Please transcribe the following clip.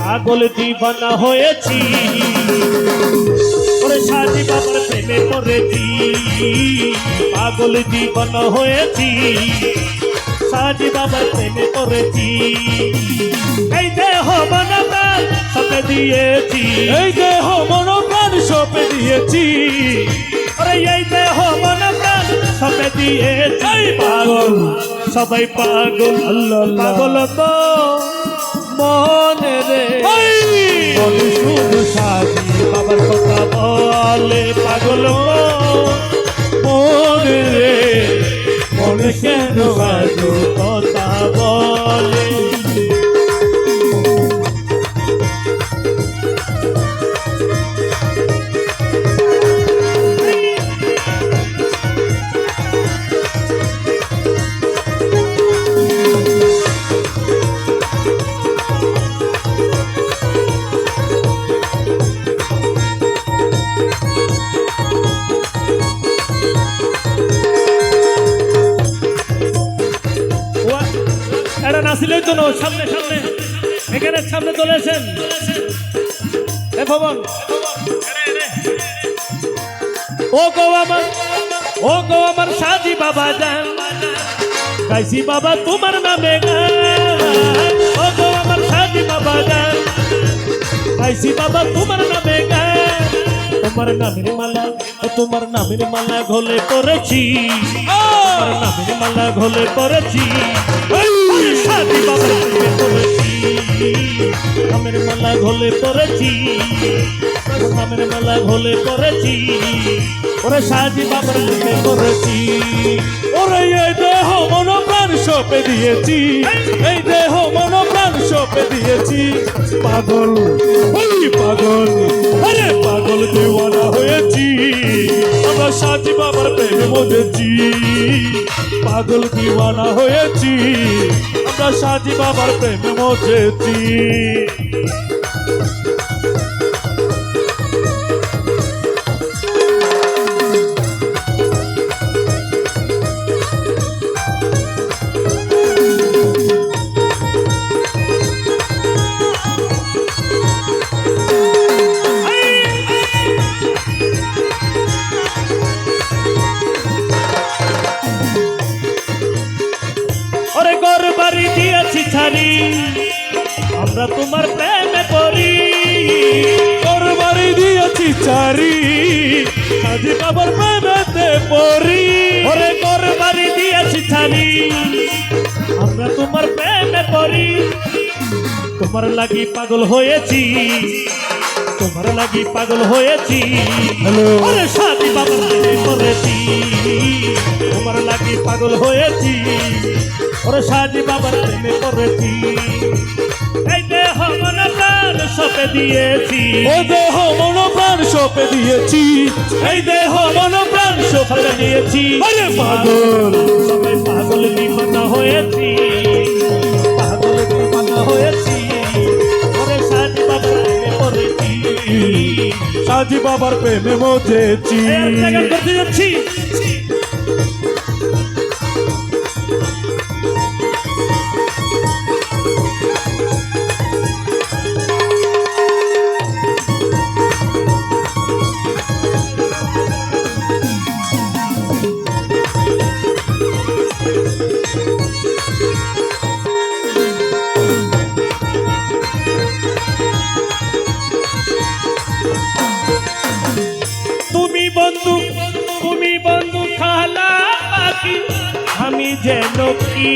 পাগল দিবানা হয়েছি ওরে সাজি বাবার প্রেমে পড়েছি পাগল দিবানা হয়েছি সাজি বাবার প্রেমে পড়েছি এই দেহ মন প্রাণ সপে দিয়েছি এই দেহ মন প্রাণ সপে দিয়েছি ওরে এই দেহ মন প্রাণ সপে দিয়েছি পাগল সবাই পাগল আল্লাহ আল্লাহ পাগল তো মনে রে মনে শুধু সাজি বাবার কথা বলে পাগল মনে রে মনে কেন সাজু কথা বলে এটা নাসিলের জন্য সামনে সামনে এখানে সামনে চলে আসেন এ ভবন ও গো আমার সাজি বাবা যান গাইছি বাবা তোমার নামে গান ও গো আমার সাজি বাবা যান গাইছি বাবা তোমার নামে গান তোমার নামের মালা ঘোলে পড়েছি তোমার নামের মালা ঘোলে পড়েছি সাজি বাবার প্রেমে পড়েছি নামের মালা ঘোলে পড়েছি নামের মালা ঘোলে পড়েছি ওরে সাজি বাবার প্রেমে পড়েছি ওরে এই দেহ মন প্রাণ সপে দিয়েছি এই দেহ মন প্রাণ সপে দিয়েছি পাগল ওই পাগল আরে পাগল দিওয়ানা হয়েছি আমরা সাজি বাবার প্রেমে মজেছি পাগল দিওয়ানা হয়েছি আমরা সাজি বাবার প্রেমে মজেছি ওরে ঘর বাড়ি দিয়েছি ছাড়ি আমরা তোমার প্রেমে পড়ি তোর বাড়ি দিয়েছি চারি সাজি বাবার প্রেমেতে পড়ি ওরে ঘর বাড়ি দিয়েছি ছাড়ি আমরা তোমার প্রেমে পড়ি তোমার লাগি পাগল হয়েছি তোমার লাগি পাগল হয়েছি ওরে সাজি বাবার প্রেমে পড়েছি তোমার লাগি পাগল হয়েছি ওরে সাজি বাবার প্রেমে পড়েছি এই দেহ মন প্রাণ সপে দিয়েছি ও দেহ মন প্রাণ সপে দিয়েছি এই দেহ মন প্রাণ সপে দিয়েছি আরে পাগল সবাই পাগল দিবানা হয়েছি পাগল দিবানা হয়েছি ওরে সাজি বাবার প্রেমে পড়েছি সাজি বাবার প্রেমে মজেছি জায়গা করতে যাচ্ছি তুমি বন্ধু খালা পাখি আমি যেন কি